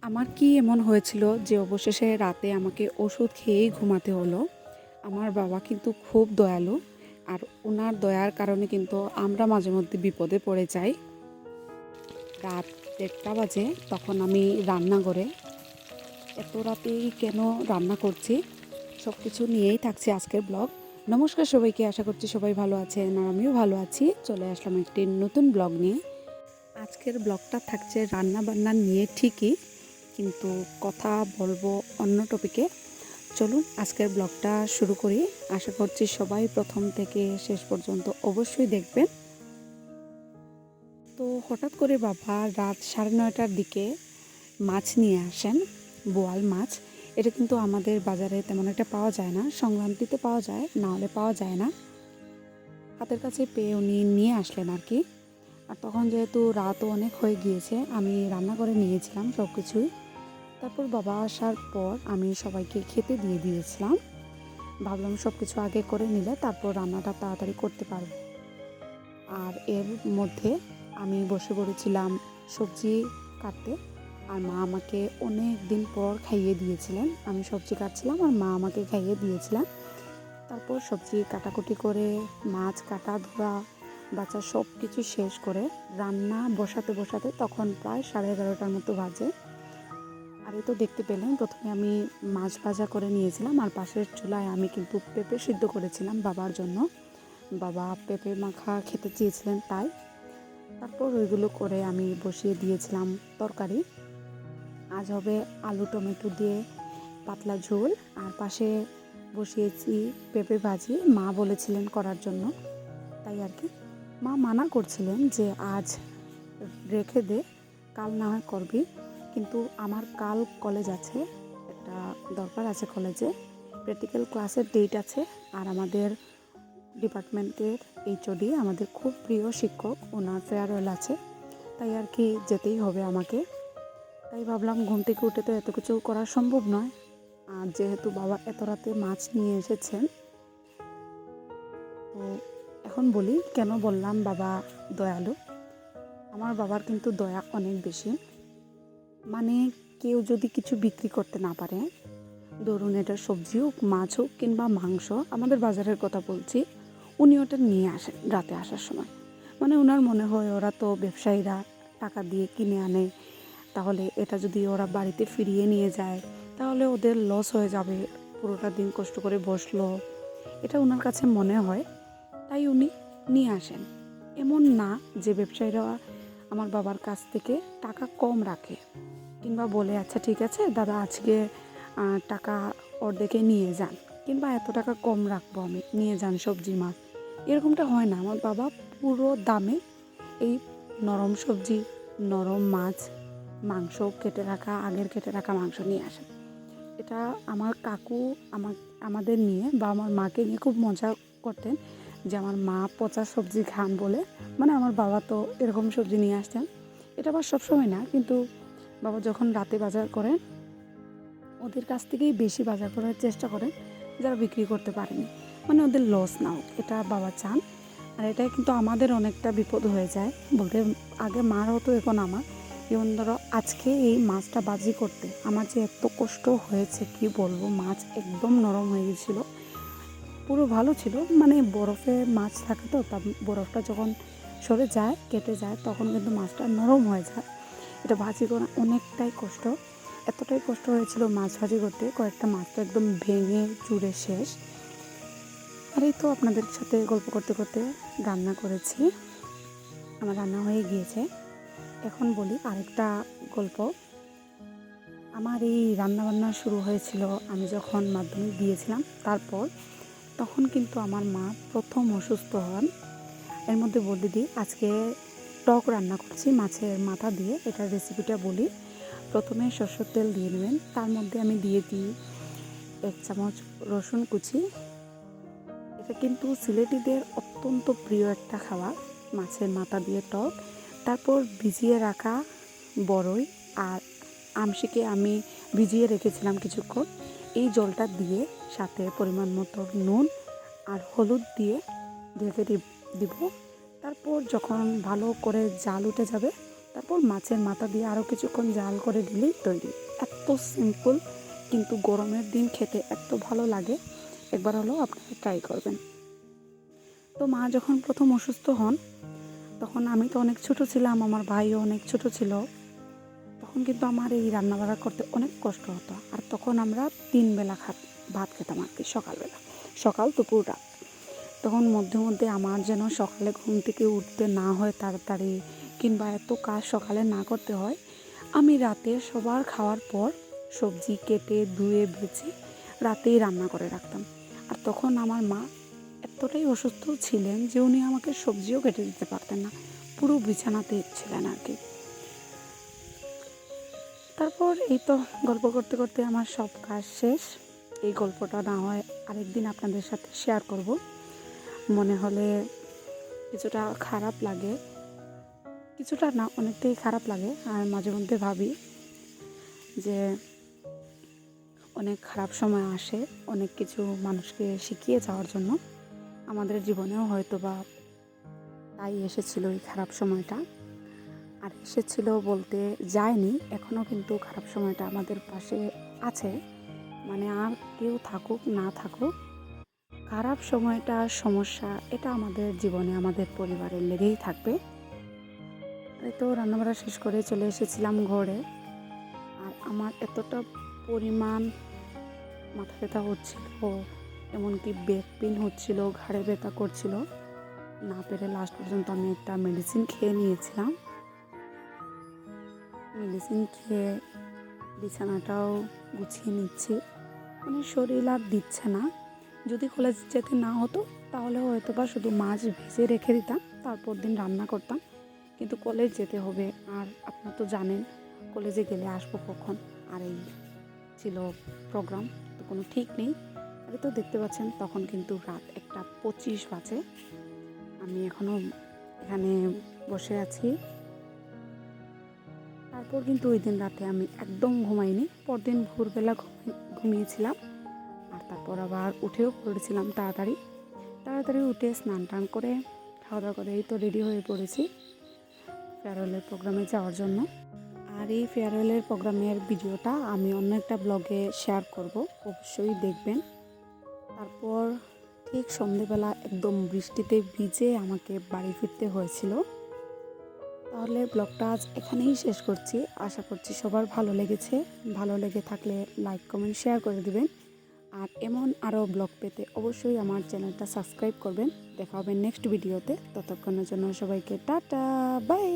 আমার কি এমন হয়েছিল যে অবশেষে রাতে আমাকে ওষুধ খেয়েই ঘুমাতে হলো। আমার বাবা কিন্তু খুব দয়ালু। আর ওনার দয়ার কারণে কিন্তু আমরা মাঝে মধ্যে বিপদে পড়ে যাই। রাত 1:30 বাজে, তখন আমি রান্নাঘরে। এত রাতেই কেন রান্না করছি, সব কিছু নিয়েই থাকছে আজকের ব্লগ। নমস্কার সবাইকে, আশা করছি সবাই ভালো আছেন আর আমিও ভালো আছি। চলে আসলাম একটি নতুন ব্লগ নিয়ে। আজকের ব্লগটা থাকছে রান্না বান্না নিয়ে ঠিকই, কিন্তু কথা বলবো অন্য টপিকে। চলুন আজকের ব্লগটা শুরু করি। আশা করছি সবাই প্রথম থেকে শেষ পর্যন্ত অবশ্যই দেখবেন। তো হঠাৎ করে বাবা রাত 9:30টার দিকে মাছ নিয়ে আসেন, বোয়াল মাছ। এটা কিন্তু আমাদের বাজারে তেমন একটা পাওয়া যায় না, সংক্রান্তিতে পাওয়া যায়, না হলে পাওয়া যায় না। হাতের কাছে পেয়ে উনি নিয়ে আসলেন আর কি। আর তখন যেহেতু রাতও অনেক হয়ে গিয়েছে, আমি রান্না করে নিয়েছিলাম সব কিছুই। তারপর বাবা আসার পর আমি সবাইকে খেতে দিয়ে দিয়েছিলাম। ভাবলাম সব কিছু আগে করে নিলে তারপর রান্নাটা তাড়াতাড়ি করতে পারবো। আর এর মধ্যে আমি বসে পড়েছিলাম সবজি কাটতে। আর মা আমাকে অনেক দিন পর খাইয়ে দিয়েছিলেন। আমি সবজি কাটছিলাম আর মা আমাকে খাইয়ে দিয়েছিলেন। তারপর সবজি কাটাকুটি করে মাছ কাটা ধোয়া বাছা সব কিছু শেষ করে রান্না বসাতে বসাতে তখন প্রায় 11:30টার মতো বাজে। আর এই তো দেখতে পেলেন, প্রথমে আমি মাছ ভাজা করে নিয়েছিলাম আর পাশের চুলায় আমি কিন্তু পেঁপে সিদ্ধ করেছিলাম বাবার জন্য। বাবা পেঁপে মাখা খেতে চেয়েছিলেন তাই। তারপর ওইগুলো করে আমি বসিয়ে দিয়েছিলাম তরকারি। আজ হবে আলু টমেটো দিয়ে পাতলা ঝোল। আর পাশে বসিয়েছি পেঁপে ভাজি, মা বলেছিলেন করার জন্য, তাই আর কি। মা মানা করছিলেন যে আজ রেখে দে, কাল না হয় করবি। কিন্তু আমার কাল কলেজ আছে, একটা দরকার আছে কলেজে, প্র্যাকটিক্যাল ক্লাসের ডেট আছে। আর আমাদের ডিপার্টমেন্টের এইচওডি আমাদের খুব প্রিয় শিক্ষক, ওনার ফেয়ারওয়েল আছে, তাই আর কি যেতেই হবে আমাকে। তাই ভাবলাম ঘুম থেকে উঠে তো এত কিছু করা সম্ভব নয়। আর যেহেতু বাবা এত রাতে মাছ নিয়ে এসেছেন, তো এখন বলি কেন বললাম বাবা দয়ালু। আমার বাবার কিন্তু দয়া অনেক বেশি। মানে কেউ যদি কিছু বিক্রি করতে না পারে, ধরুন এটা সবজি হোক, মাছ হোক কিংবা মাংস, আমাদের বাজারের কথা বলছি, উনি ওটা নিয়ে আসেন রাতে আসার সময়। মানে ওনার মনে হয় ওরা তো ব্যবসায়ীরা টাকা দিয়ে কিনে আনে, তাহলে এটা যদি ওরা বাড়িতে ফিরিয়ে নিয়ে যায় তাহলে ওদের লস হয়ে যাবে, পুরোটা দিন কষ্ট করে বসলো, এটা ওনার কাছে মনে হয়। তাই উনি নিয়ে আসেন। এমন না যে ব্যবসায়ীরা আমার বাবার কাছ থেকে টাকা কম রাখে কিংবা বলে আচ্ছা ঠিক আছে দাদা আজকে টাকা অর্ধেকে নিয়ে যান, কিংবা এত টাকা কম রাখবো আমি, নিয়ে যান সবজি মাছ, এরকমটা হয় না। আমার বাবা পুরো দামে এই নরম সবজি, নরম মাছ, মাংস কেটে রাখা, আগের কেটে রাখা মাংস নিয়ে আসেন। এটা আমার কাকু আমাদের নিয়ে বা আমার মাকে নিয়ে খুব মজা করতেন যে আমার মা পচা সবজি খান বলে। মানে আমার বাবা তো এরকম সবজি নিয়ে আসতেন। এটা আবার সবসময় না, কিন্তু বাবা যখন রাতে বাজার করেন ওদের কাছ থেকেই বেশি বাজার করার চেষ্টা করেন, যারা বিক্রি করতে পারেনি, মানে ওদের লস না হোক, এটা বাবা চান। আর এটা কিন্তু আমাদের অনেকটা বিপদ হয়ে যায় বলতে, আগে মার হতো এখন আমার। যেমন ধরো আজকে এই মাছটা বাজি করতে আমার যে এত কষ্ট হয়েছে কি বলবো, মাছ একদম নরম হয়ে গেছিলো, পুরো ভালো ছিল। মানে বরফে মাছ থাকে তো, তা বরফটা যখন সরে যায় কেটে যায় তখন কিন্তু মাছটা নরম হয়ে যায়। এটা ভাজি করা অনেকটাই কষ্ট, এতটাই কষ্ট হয়েছিল মাছ ভাজি করতে, কয়েকটা মাছ তো একদম ভেঙে চুরে শেষ। আর এই তো আপনাদের সাথে গল্প করতে করতে রান্না করেছি, আমার রান্না হয়ে গিয়েছে। এখন বলি আরেকটা গল্প। আমার এই রান্নাবান্না শুরু হয়েছিল আমি যখন মাধ্যমিক দিয়েছিলাম, তারপর তখন কিন্তু আমার মা প্রথম অসুস্থ হন। এর মধ্যে বলে দিই, আজকে টক রান্না করছি মাছের মাথা দিয়ে, এটার রেসিপিটা বলি। প্রথমে সরষের তেল দিয়ে নেবেন, তার মধ্যে আমি দিয়ে দিই 1 চামচ রসুন কুচি। এটা কিন্তু সিলেটিদের অত্যন্ত প্রিয় একটা খাবার, মাছের মাথা দিয়ে টক। তারপর ভিজিয়ে রাখা বড়ই আর আমশিকে আমি ভিজিয়ে রেখেছিলাম কিছুক্ষণ, এই জলটা দিয়ে সাথে পরিমাণ মতো নুন আর হলুদ দিয়ে ঢেকে দিব। তারপর যখন ভালো করে জাল উঠে যাবে তারপর মাছের মাথা দিয়ে আরও কিছুক্ষণ জাল করে দিলেই তৈরি। এত সিম্পল, কিন্তু গরমের দিন খেতে এত ভালো লাগে। একবার হলেও আপনারা ট্রাই করবেন। তো মা যখন প্রথম অসুস্থ হন, তখন আমি তো অনেক ছোট ছিলাম, আমার ভাইও অনেক ছোট ছিল। তখন কিন্তু আমার এই রান্নাবাড়া করতে অনেক কষ্ট হতো। আর তখন আমরা 3 বেলা ভাত খেতাম আর কি, সকালবেলা, সকাল, দুপুর, রাত। তখন মধ্যে মধ্যে আমার যেন সকালে ঘুম থেকে উঠতে না হয় তাড়াতাড়ি, কিংবা এত কাজ সকালে না করতে হয়, আমি রাতে সবার খাওয়ার পর সবজি কেটে ধুয়ে বেছে রাতেই রান্না করে রাখতাম। আর তখন আমার মা এতটাই অসুস্থ ছিলেন যে উনি আমাকে সবজিও কেটে দিতে পারতেন না, পুরো বিছানাতে ছিলেন আর কি। তারপর এই তো গল্প করতে করতে আমার সব কাজ শেষ। এই গল্পটা না হয় আরেকদিন আপনাদের সাথে শেয়ার করব। মনে হলে কিছুটা খারাপ লাগে, কিছুটা না, অনেকটাই খারাপ লাগে। আর মাঝে মধ্যে ভাবি যে অনেক খারাপ সময় আসে অনেক কিছু মানুষকে শিখিয়ে যাওয়ার জন্য। আমাদের জীবনেও হয়তো বা তাই এসেছিল এই খারাপ সময়টা। আর এসেছিল বলতে যায়নি, এখনও কিন্তু খারাপ সময়টা আমাদের পাশে আছে। মানে আর কেউ থাকুক না থাকুক, খারাপ সময়টা, সমস্যা, এটা আমাদের জীবনে, আমাদের পরিবারে লেগেই থাকবে। এই তো রান্নাবাড়া শেষ করে চলে এসেছিলাম ঘরে। আর আমার এতটা পরিমাণ মাথা ব্যথা হচ্ছিল, এমনকি ব্যাক পেন হচ্ছিল, ঘাড়ে ব্যথা করছিল, না পেরে লাস্ট পর্যন্ত আমি একটা মেডিসিন খেয়ে নিয়েছিলাম। মেডিসিন খেয়ে বিছানাটাও গুছিয়ে নিচ্ছি। মানে শরীর আর দিচ্ছে না। যদি কলেজ যেতে না হতো তাহলে হয়তো বা শুধু মাছ ভেজে রেখে দিতাম, তারপর দিন রান্না করতাম। কিন্তু কলেজ যেতে হবে, আর আপনারা তো জানেন কলেজে গেলে আসবো কখন। আর এই ছিল প্রোগ্রাম, তো কোনো ঠিক নেই। আরে তো দেখতে পাচ্ছেন তখন কিন্তু রাত 1:25 বাজে। আমি এখনও এখানে বসে আছি। তারপর কিন্তু ওই দিন রাতে আমি একদম ঘুমাইনি, পরদিন ভোরবেলা ঘুমিয়েছিলাম। আর তারপর আবার উঠেও পড়েছিলাম তাড়াতাড়ি তাড়াতাড়ি উঠে স্নান টান করে খাওয়া দাওয়া করে এই তো রেডি হয়ে পড়েছি ফেয়ারওয়েলের প্রোগ্রামে যাওয়ার জন্য। আর এই ফেয়ারওয়েলের প্রোগ্রামের ভিডিওটা আমি অন্য একটা ব্লগে শেয়ার করব, অবশ্যই দেখবেন। তারপর ঠিক সন্ধেবেলা একদম বৃষ্টিতে ভিজে আমাকে বাড়ি ফিরতে হয়েছিল। তাহলে ব্লগটা আজ এখানেই শেষ করছি। আশা করছি সবার ভালো লেগেছে। ভালো লেগে থাকলে লাইক, কমেন্ট, শেয়ার করে দিবেন। আর এমন আরও ব্লগ পেতে অবশ্যই আমার চ্যানেলটা সাবস্ক্রাইব করবেন। দেখা হবে নেক্সট ভিডিওতে। ততক্ষণের জন্য সবাইকে টাটা, বাই।